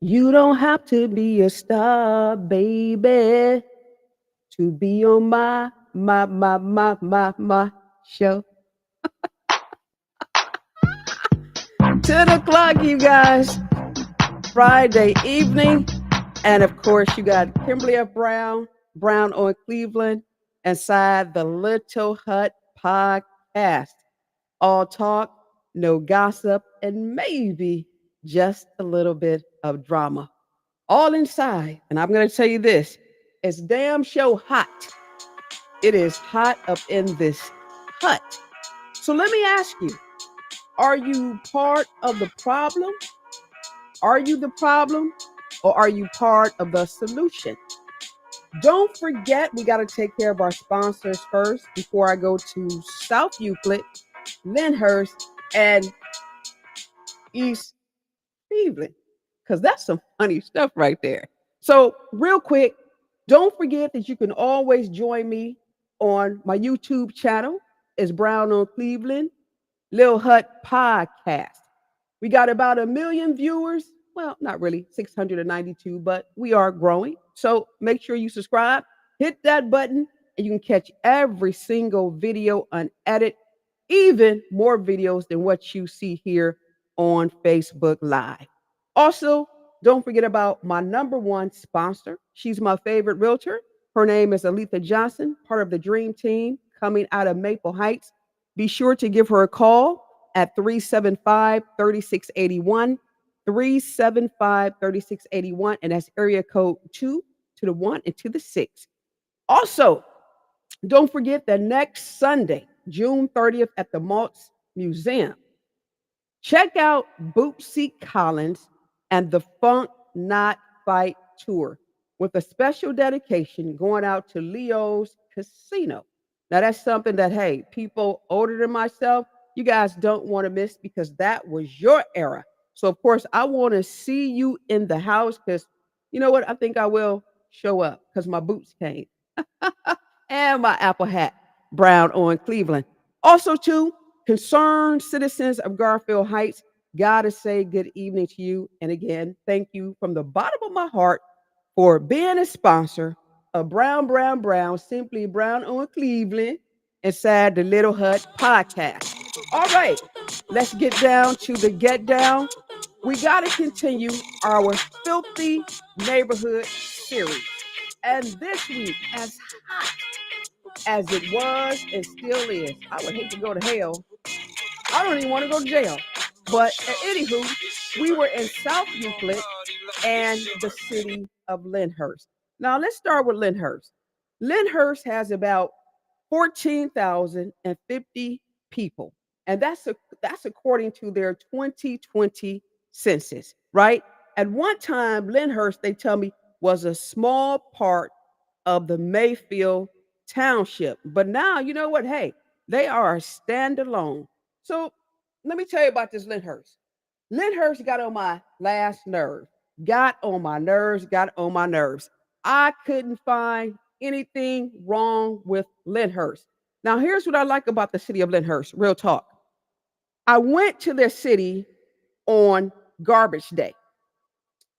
You don't have to be a star, baby, to be on my show. 10 o'clock, you guys. Friday evening. And of course, you got Kimberly F. Brown, Brown on Cleveland, inside the Little Hut podcast. All talk, no gossip, and maybe just a little bit of drama. All inside. And I'm going to tell you this, it's damn show hot. It is hot up in this hut. So let me ask you, are you part of the problem? Are you the problem? Or are you part of the solution? Don't forget, we got to take care of our sponsors first before I go to South Euclid, Lyndhurst, and East Cleveland, because that's some funny stuff right there. So, real quick, don't forget that you can always join me on my YouTube channel. It's Brown on Cleveland, Lil Hut Podcast. We got about 1 million viewers. Well, not really, 692, but we are growing. So make sure you subscribe, hit that button, and you can catch every single video unedited, even more videos than what you see here on Facebook Live. Also, don't forget about my number one sponsor. She's my favorite realtor. Her name is Aletha Johnson, part of the Dream Team coming out of Maple Heights. Be sure to give her a call at 375-3681, 375-3681, and that's area code 2 to the 1 and to the 6. Also, don't forget that next Sunday, June 30th at the Maltz Museum, check out Bootsy Collins and the Funk Not Fight Tour with a special dedication going out to Leo's Casino. Now, that's something that, hey, people older than myself, you guys don't want to miss because that was your era. So, of course, I want to see you in the house because you know what? I think I will show up because my boots came and my Apple hat, Brown on Cleveland. Also, too, concerned citizens of Garfield Heights, gotta say good evening to you. And again, thank you from the bottom of my heart for being a sponsor of Brown, Brown, Brown, Simply Brown on Cleveland, inside the Little Hut podcast. All right, let's get down to the get down. We got to continue our filthy neighborhood series. And this week, as hot as it was and still is, I would hate to go to hell. I don't even want to go to jail. But anywho, we were in South Euclid and the city of Lyndhurst. Now let's start with Lyndhurst. Lyndhurst has about 14,050 people, and that's according to their 2020 census, right? At one time, Lyndhurst, they tell me, was a small part of the Mayfield Township, but now you know what? Hey, they are standalone. So let me tell you about this Lyndhurst. Lyndhurst got on my last nerve. Got on my nerves, got on my nerves. I couldn't find anything wrong with Lyndhurst. Now, here's what I like about the city of Lyndhurst, real talk. I went to their city on garbage day,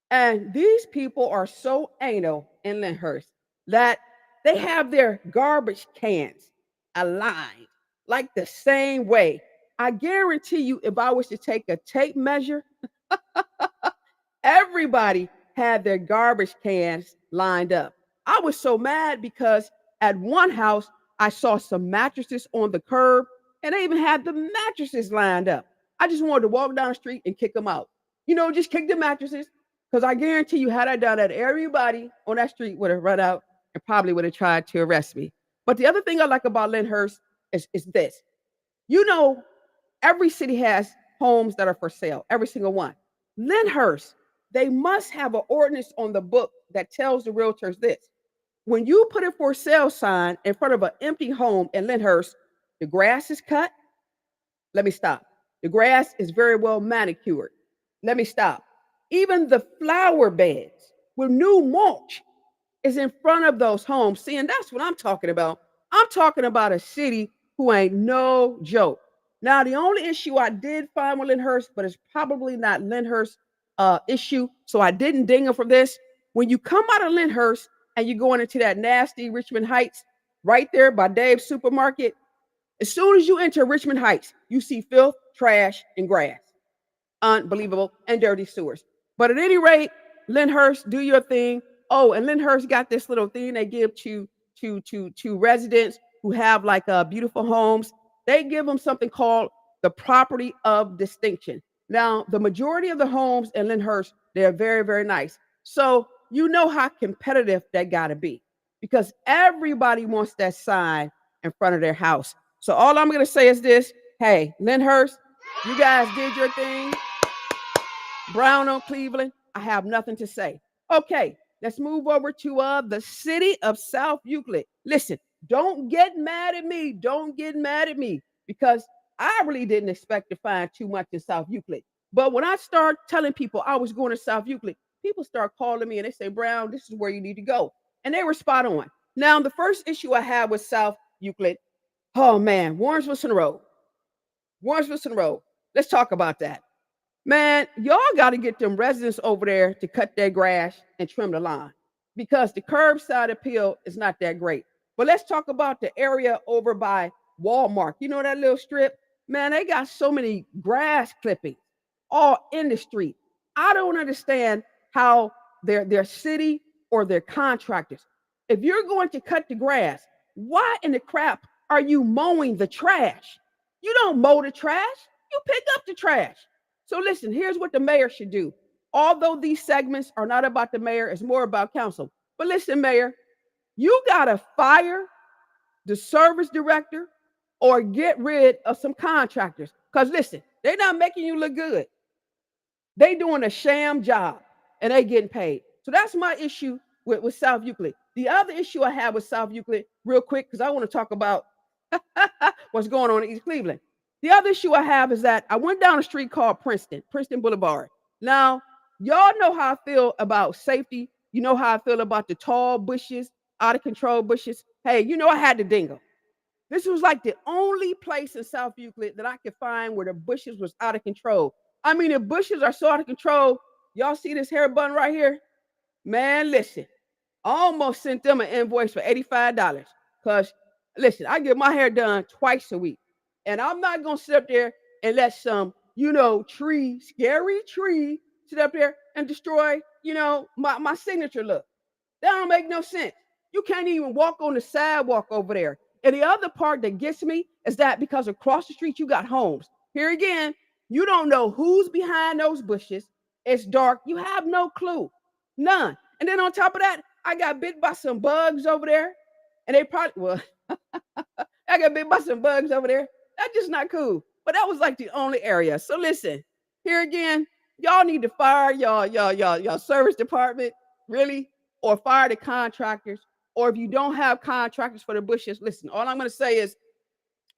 and these people are so anal in Lyndhurst that they have their garbage cans aligned like the same way. I guarantee you, if I was to take a tape measure, everybody had their garbage cans lined up. I was so mad because at one house, I saw some mattresses on the curb and they even had the mattresses lined up. I just wanted to walk down the street and kick them out. Just kick the mattresses because I guarantee you, had I done that, everybody on that street would have run out and probably would have tried to arrest me. But the other thing I like about Lyndhurst is this. You know, every city has homes that are for sale, every single one. Lyndhurst, they must have an ordinance on the book that tells the realtors this. When you put a for sale sign in front of an empty home in Lyndhurst, the grass is cut. Let me stop. The grass is very well manicured. Let me stop. Even the flower beds with new mulch is in front of those homes. See, and that's what I'm talking about. I'm talking about a city who ain't no joke. Now, the only issue I did find with Lyndhurst, but it's probably not Lyndhurst issue, so I didn't ding them for this. When you come out of Lyndhurst and you're going into that nasty Richmond Heights, right there by Dave's Supermarket, as soon as you enter Richmond Heights, you see filth, trash, and grass. Unbelievable, and dirty sewers. But at any rate, Lyndhurst, do your thing. Oh, and Lyndhurst got this little thing they give to residents who have like beautiful homes. They give them something called the property of distinction. Now, the majority of the homes in Lyndhurst, they're very, very nice. So you know how competitive that got to be because everybody wants that sign in front of their house. So all I'm going to say is this: hey, Lyndhurst, you guys did your thing. Brown on Cleveland, I have nothing to say. Okay, let's move over to the city of South Euclid. Listen, don't get mad at me. Don't get mad at me because I really didn't expect to find too much in South Euclid. But when I start telling people I was going to South Euclid, people start calling me and they say, Brown, this is where you need to go. And they were spot on. Now, the first issue I had with South Euclid, oh man, Warrensville Road. Warrensville Road. Let's talk about that. Man, y'all got to get them residents over there to cut their grass and trim the lawn because the curbside appeal is not that great. But let's talk about the area over by Walmart. You know that little strip? Man, they got so many grass clippings all in the street. I don't understand how their city or their contractors, if you're going to cut the grass, why in the crap are you mowing the trash? You don't mow the trash, you pick up the trash. So listen, here's what the mayor should do. Although these segments are not about the mayor, it's more about council. But listen, Mayor, you got to fire the service director or get rid of some contractors. Because listen, they're not making you look good. They doing a sham job and they getting paid. So that's my issue with South Euclid. The other issue I have with South Euclid, real quick, because I want to talk about what's going on in East Cleveland. The other issue I have is that I went down a street called Princeton Boulevard. Now, y'all know how I feel about safety. You know how I feel about the tall bushes, out of control bushes. Hey, you know I had to dingle. This was like the only place in South Euclid that I could find where the bushes was out of control. I mean, the bushes are so out of control. Y'all see this hair bun right here? Man, listen, I almost sent them an invoice for $85 because, listen, I get my hair done twice a week. And I'm not going to sit up there and let some, scary tree sit up there and destroy, my signature look. That don't make no sense. You can't even walk on the sidewalk over there. And the other part that gets me is that because across the street, you got homes. Here again, you don't know who's behind those bushes. It's dark. You have no clue. None. And then on top of that, I got bit by some bugs over there. And they probably, I got bit by some bugs over there. That's just not cool. But that was like the only area. So listen, here again, y'all need to fire y'all service department, really, or fire the contractors. Or if you don't have contractors for the bushes, listen, all I'm going to say is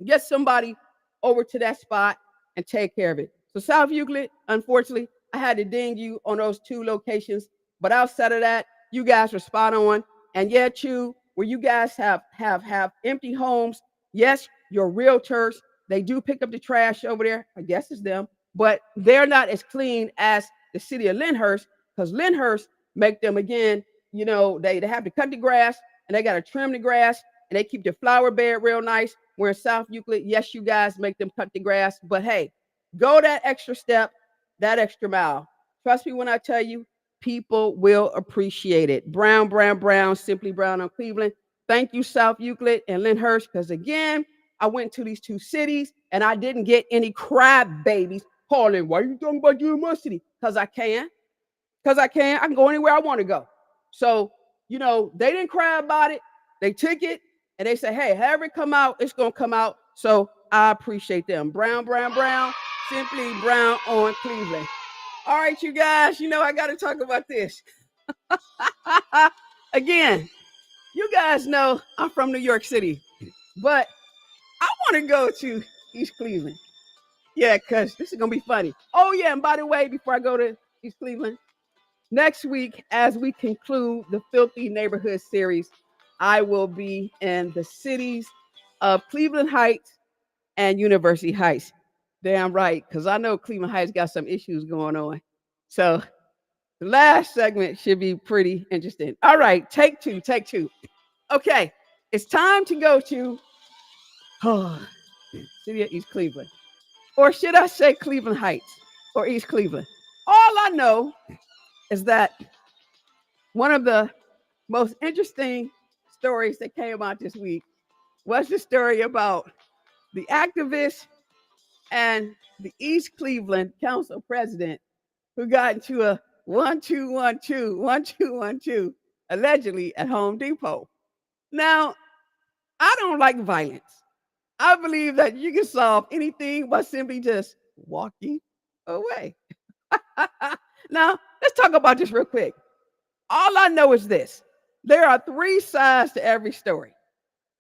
get somebody over to that spot and take care of it. So South Euclid, unfortunately, I had to ding you on those two locations. But outside of that, you guys were spot on. And yeah, too, where you guys have empty homes, yes, your realtors, they do pick up the trash over there. I guess it's them. But they're not as clean as the city of Lyndhurst because Lyndhurst make them, again, they have to cut the grass and they got to trim the grass and they keep the flower bed real nice. Where in South Euclid, yes, you guys make them cut the grass. But hey, go that extra step, that extra mile. Trust me when I tell you, people will appreciate it. Brown, Simply Brown on Cleveland. Thank you, South Euclid and Lyndhurst, because again, I went to these two cities and I didn't get any crab babies calling, why are you talking about you in my city? Because I can. I can go anywhere I want to go. So, they didn't cry about it. They took it and they said, hey, however it come out, it's going to come out. So I appreciate them. Brown, Simply Brown on Cleveland. All right, you guys, I got to talk about this. Again, you guys know I'm from New York City, but I want to go to East Cleveland. Yeah, because this is going to be funny. Oh, yeah, and by the way, before I go to East Cleveland, next week, as we conclude the Filthy Neighborhood series, I will be in the cities of Cleveland Heights and University Heights. Damn right, because I know Cleveland Heights got some issues going on. So the last segment should be pretty interesting. All right, take two, take two. Okay, it's time to go to city of East Cleveland. Or should I say Cleveland Heights or East Cleveland? All I know is that one of the most interesting stories that came out this week was the story about the activist and the East Cleveland Council president who got into a 1-2-1-2 allegedly at Home Depot. Now, I don't like violence. I believe that you can solve anything by simply just walking away. Now, let's talk about this real quick. All I know is this: there are three sides to every story.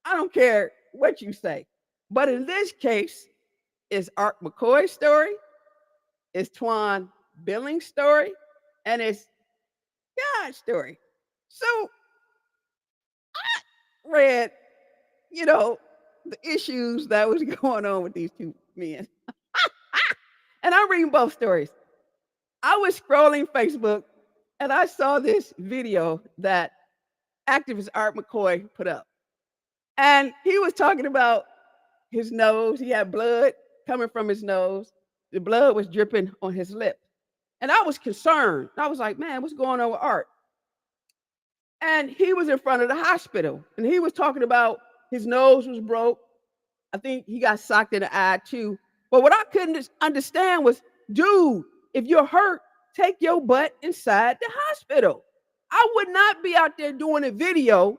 I don't care what you say. But in this case, it's Art McCoy's story, it's Twan Billings' story, and it's God's story. So read, the issues that was going on with these two men. And I'm reading both stories. I was scrolling Facebook and I saw this video that activist Art McCoy put up. And he was talking about his nose. He had blood coming from his nose. The blood was dripping on his lip. And I was concerned. I was like, man, what's going on with Art? And he was in front of the hospital and he was talking about his nose was broke. I think he got socked in the eye too. But what I couldn't understand was, dude, if you're hurt, take your butt inside the hospital. I would not be out there doing a video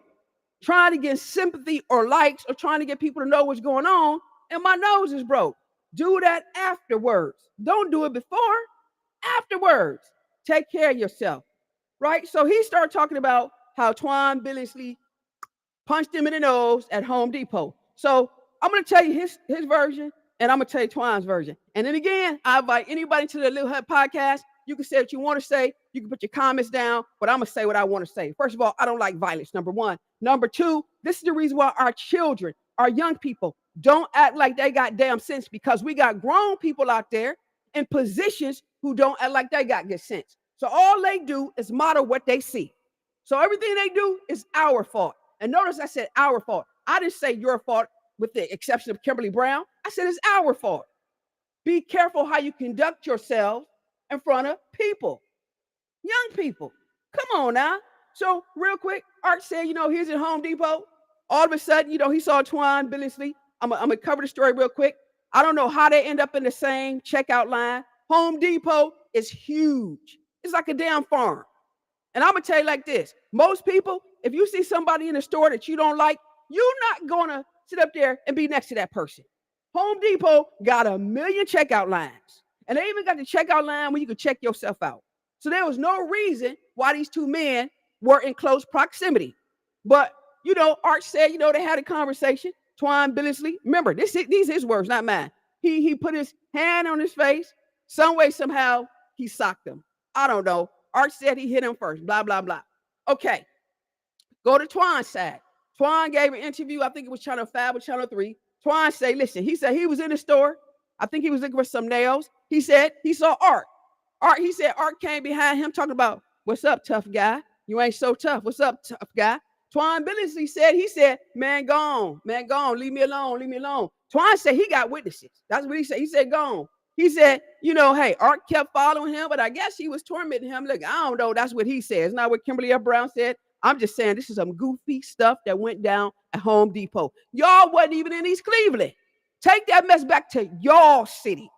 trying to get sympathy or likes or trying to get people to know what's going on and my nose is broke. Do that afterwards. Don't do it before. Afterwards. Take care of yourself. Right? So he started talking about how Twan Billingsley punched him in the nose at Home Depot. So I'm going to tell you his version, and I'm going to tell you Twan's version. And then again, I invite anybody to the Little Hut podcast. You can say what you want to say. You can put your comments down, but I'm going to say what I want to say. First of all, I don't like violence, number one. Number two, this is the reason why our children, our young people, don't act like they got damn sense, because we got grown people out there in positions who don't act like they got good sense. So all they do is model what they see. So everything they do is our fault. And notice I said our fault. I didn't say your fault with the exception of Kimberly Brown. I said it's our fault. Be careful how you conduct yourself in front of people, young people. Come on now. So real quick, Art said, he's at Home Depot. All of a sudden, he saw Twan Billingsley. I'm going to cover the story real quick. I don't know how they end up in the same checkout line. Home Depot is huge. It's like a damn farm. And I'm going to tell you like this. Most people, if you see somebody in the store that you don't like, you're not going to sit up there and be next to that person. Home Depot got a million checkout lines. And they even got the checkout line where you could check yourself out. So there was no reason why these two men were in close proximity. But, Art said, they had a conversation. Twan Billingsley, remember, these are his words, not mine. He put his hand on his face. Some way, somehow, he socked him. I don't know. Art said he hit him first, blah, blah, blah. Okay, go to Twan's side. Twan gave an interview, I think it was Channel 5 or Channel 3. Twan said, listen, he said he was in the store. I think he was looking for some nails. He said he saw Art. He said Art came behind him talking about, what's up, tough guy? You ain't so tough. What's up, tough guy? Twan Billingsley said, man, gone, leave me alone. Twan said he got witnesses. That's what he said. He said, gone. He said, hey, Art kept following him, but I guess he was tormenting him. Look, I don't know. That's what he said. It's not what Kimberly F. Brown said. I'm just saying this is some goofy stuff that went down at Home Depot. Y'all wasn't even in East Cleveland. Take that mess back to y'all city.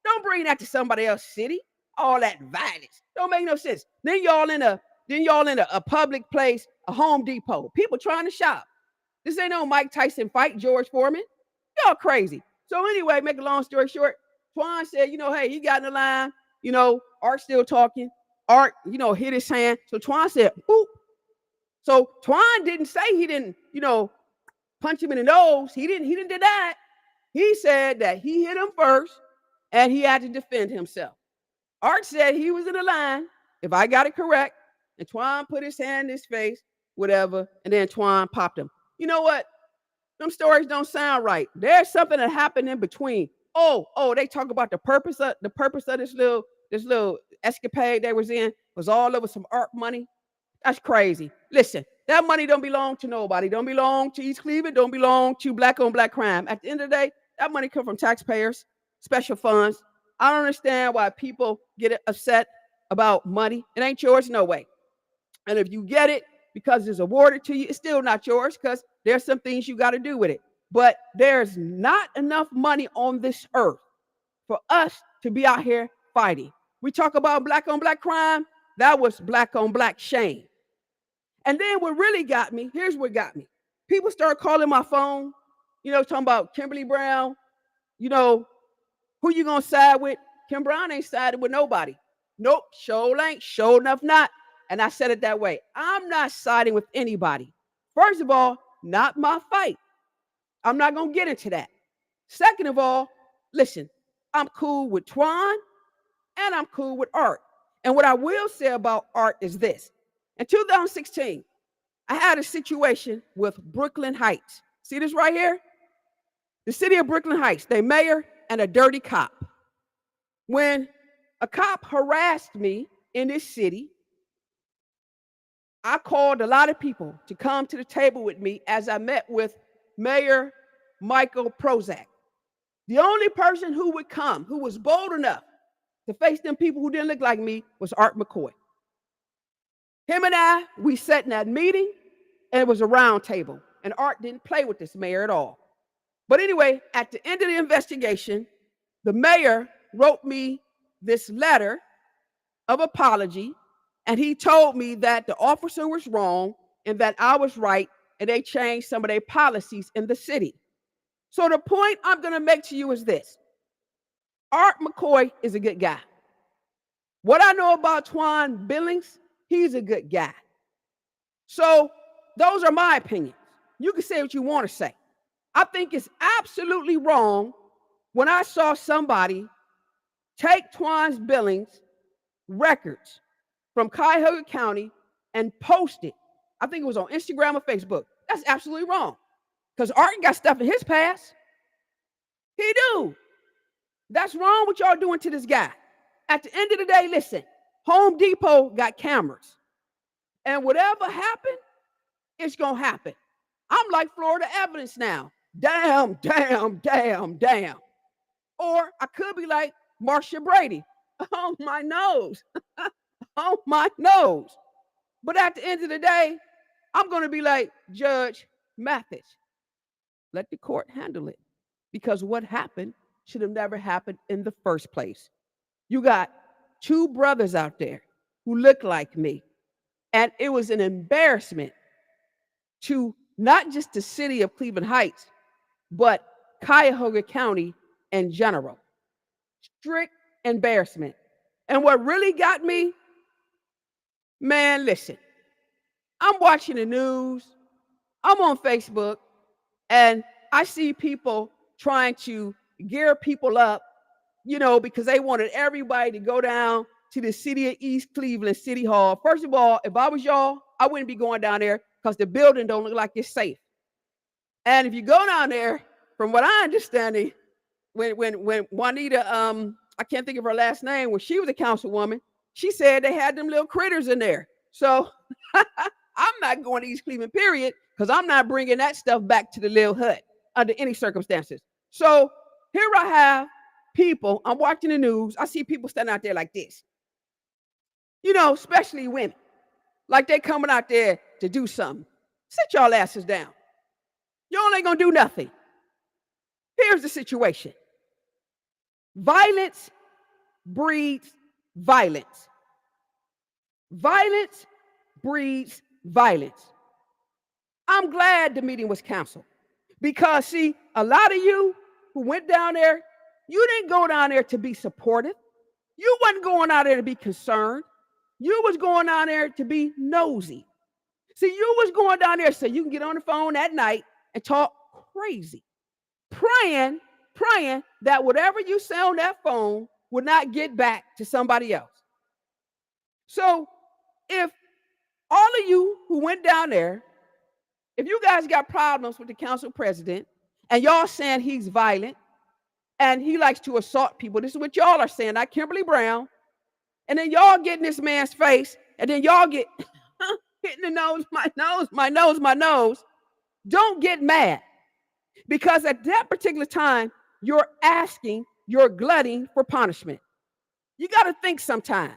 Don't bring that to somebody else's city. All that violence. Don't make no sense. Then y'all in a public place, a Home Depot. People trying to shop. This ain't no Mike Tyson fight, George Foreman. Y'all crazy. So anyway, make a long story short, Twan said, hey, he got in the line. Art still talking. Art, hit his hand. So Twan said, boop. So Twan didn't say he didn't, punch him in the nose. He didn't do that. He said that he hit him first and he had to defend himself. Art said he was in the line, if I got it correct, and Twan put his hand in his face, whatever, and then Twan popped him. You know what? Them stories don't sound right. There's something that happened in between. Oh, they talk about the purpose of this little escapade they was in was all over some art money. That's crazy. Listen, that money don't belong to nobody. Don't belong to East Cleveland. Don't belong to black on black crime. At the end of the day, that money come from taxpayers, special funds. I don't understand why people get upset about money. It ain't yours, no way. And if you get it because it's awarded to you, it's still not yours because there's some things you got to do with it. But there's not enough money on this earth for us to be out here fighting. We talk about black on black crime. That was black on black shame. And then what really got me, here's what got me. People start calling my phone, talking about Kimberly Brown, who you gonna side with? Kim Brown ain't sided with nobody. Nope, sure ain't, sure enough not. And I said it that way. I'm not siding with anybody. First of all, not my fight. I'm not gonna get into that. Second of all, listen, I'm cool with Twan and I'm cool with Art. And what I will say about Art is this. In 2016, I had a situation with Brooklyn Heights. See this right here? The city of Brooklyn Heights, their mayor and a dirty cop. When a cop harassed me in this city, I called a lot of people to come to the table with me as I met with Mayor Michael Prozac. The only person who would come, who was bold enough to face them people who didn't look like me, was Art McCoy. Him and I, we sat in that meeting, and it was a round table. And Art didn't play with this mayor at all. But anyway, at the end of the investigation, the mayor wrote me this letter of apology, and he told me that the officer was wrong and that I was right, and they changed some of their policies in the city. So the point I'm going to make to you is this. Art McCoy is a good guy. What I know about Twan Billings, he's a good guy. So those are my opinions. You can say what you want to say. I think it's absolutely wrong when I saw somebody take Twan Billings records from Cuyahoga County and post it. I think it was on Instagram or Facebook. That's absolutely wrong. Because Art got stuff in his past. He do. That's wrong what y'all doing to this guy. At the end of the day, listen, Home Depot got cameras. And whatever happened, it's going to happen. I'm like Florida Evidence now. Damn, damn, damn, damn. Or I could be like Marsha Brady. Oh, my nose. Oh, my nose. But at the end of the day, I'm going to be like Judge Mathis. Let the court handle it. Because what happened should have never happened in the first place. You got two brothers out there who look like me. And it was an embarrassment to not just the city of Cleveland Heights, but Cuyahoga County in general. Strict embarrassment. And what really got me, man, listen, I'm watching the news, I'm on Facebook, and I see people trying to gear people up, because they wanted everybody to go down to the city of East Cleveland City Hall. First of all, if I was y'all, I wouldn't be going down there because the building don't look like it's safe. And if you go down there, from what I understand, when Juanita, I can't think of her last name, when she was a councilwoman, she said they had them little critters in there. So I'm not going to East Cleveland, period, because I'm not bringing that stuff back to the little hut under any circumstances. So here I have people, I'm watching the news, I see people standing out there like this. Especially women, like they coming out there to do something. Sit y'all asses down. Y'all ain't gonna do nothing. Here's the situation. Violence breeds violence. Violence breeds violence. I'm glad the meeting was canceled because, see, a lot of you who went down there, you didn't go down there to be supportive. You wasn't going out there to be concerned. You was going down there to be nosy. See, you was going down there so you can get on the phone at night and talk crazy, praying that whatever you say on that phone would not get back to somebody else. So if all of you who went down there, if you guys got problems with the council president and y'all saying he's violent and he likes to assault people, this is what y'all are saying, not Kimberly Brown, And then y'all get in this man's face, and then y'all get hitting the nose, my nose, my nose, my nose. Don't get mad, because at that particular time, you're glutting for punishment. You got to think sometime.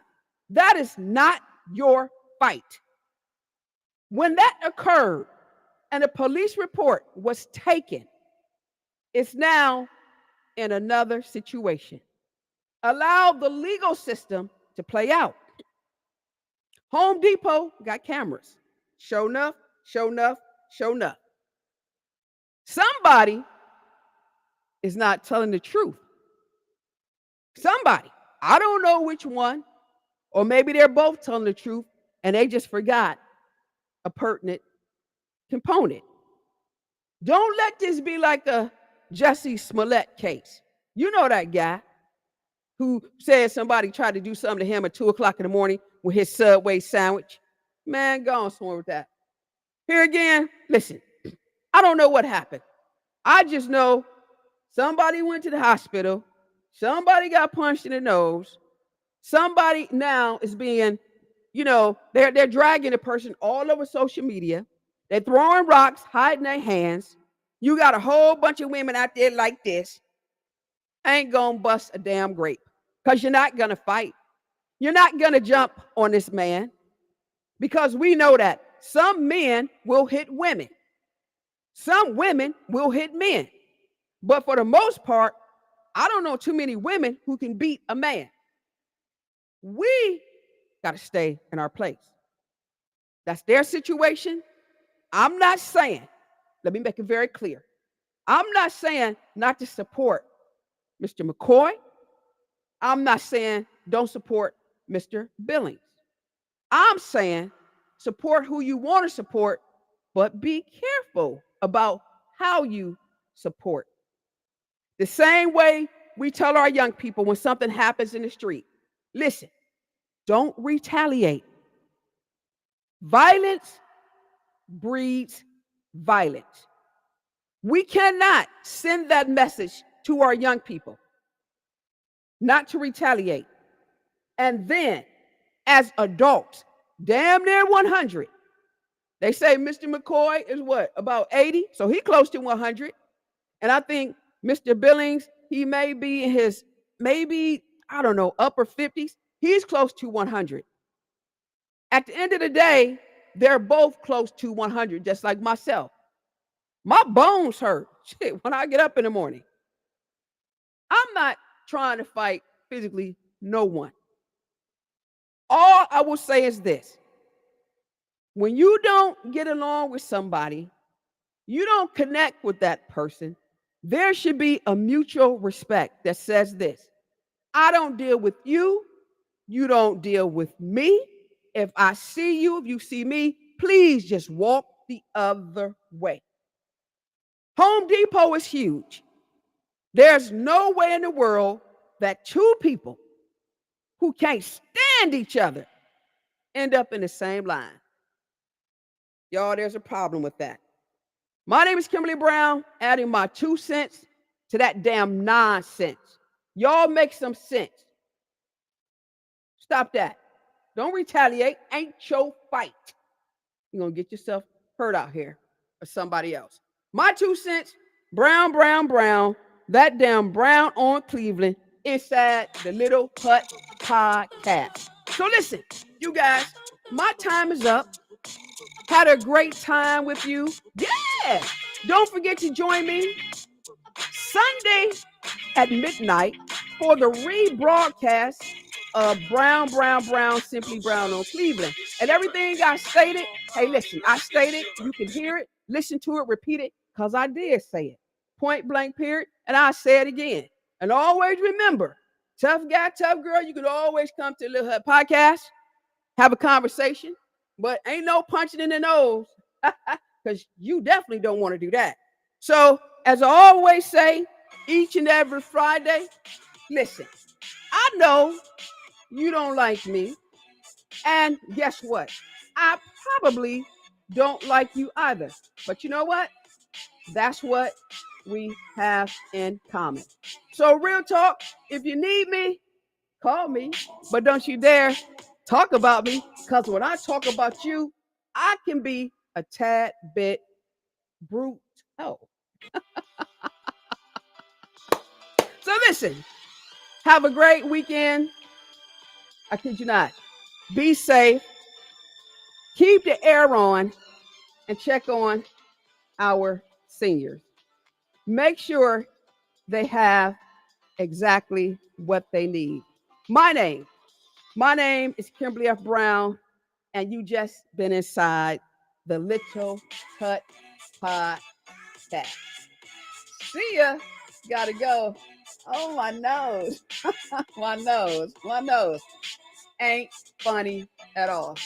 That is not your fight. When that occurred and a police report was taken, it's now in another situation. Allow the legal system to play out. Home Depot got cameras. Show enough, show enough, show enough. Somebody is not telling the truth. Somebody. I don't know which one, or maybe they're both telling the truth and they just forgot a pertinent component. Don't let this be like a Jussie Smollett case. You know that guy who said somebody tried to do something to him at 2:00 in the morning with his Subway sandwich. Man, go on somewhere with that. Here again, listen, I don't know what happened. I just know somebody went to the hospital. Somebody got punched in the nose. Somebody now is being, they're dragging a person all over social media. They're throwing rocks, hiding their hands. You got a whole bunch of women out there like this. Ain't gonna bust a damn grape, because you're not gonna fight. You're not gonna jump on this man, because we know that some men will hit women. Some women will hit men. But for the most part, I don't know too many women who can beat a man. We got to stay in our place. That's their situation. I'm not saying, let me make it very clear. I'm not saying not to support Mr. McCoy. I'm not saying don't support Mr. Billings. I'm saying support who you want to support, but be careful about how you support. The same way we tell our young people when something happens in the street, listen, don't retaliate. Violence breeds violence. We cannot send that message to our young people, not to retaliate. And then, as adults, damn near 100. They say Mr. McCoy is what, about 80? So he close to 100. And I think Mr. Billings, he may be in his, upper 50s. He's close to 100. At the end of the day, they're both close to 100, just like myself. My bones hurt when I get up in the morning. I'm not trying to fight physically no one. All I will say is this. When you don't get along with somebody, you don't connect with that person, there should be a mutual respect that says this: I don't deal with you. You don't deal with me. If I see you, if you see me, please just walk the other way. Home Depot is huge. There's no way in the world that two people who can't stand each other end up in the same line. Y'all, there's a problem with that. My name is Kimberly Brown, adding my 2 cents to that damn nonsense. Y'all make some sense. Stop that. Don't retaliate. Ain't your fight. You're going to get yourself hurt out here or somebody else. My 2 cents, brown, brown, brown, that damn brown on Cleveland inside the Little Hut podcast. So listen, you guys, my time is up. Had a great time with you. Yeah. Don't forget to join me Sunday at midnight for the rebroadcast of Brown, Brown, Brown, Simply Brown on Cleveland. And everything I stated, hey, listen, I stated, you can hear it, listen to it, repeat it, because I did say it. Point blank, period. And I'll say it again. And always remember, tough guy, tough girl, you can always come to Little Hut Podcast, have a conversation, but ain't no punching in the nose, because you definitely don't want to do that. So, as I always say, each and every Friday, listen, I know you don't like me, and guess what? I probably don't like you either. But you know what? That's what we have in common. So real talk, if you need me, call me, but don't you dare talk about me, because when I talk about you, I can be a tad bit brute. Oh, so listen, have a great weekend. I kid you not. Be safe. Keep the air on and check on our seniors. Make sure they have exactly what they need. My name, my name is Kimberly F. Brown, and you just been inside the Little Hut Podcast. See ya. Gotta go. Oh, my nose. My nose. My nose. Ain't funny at all.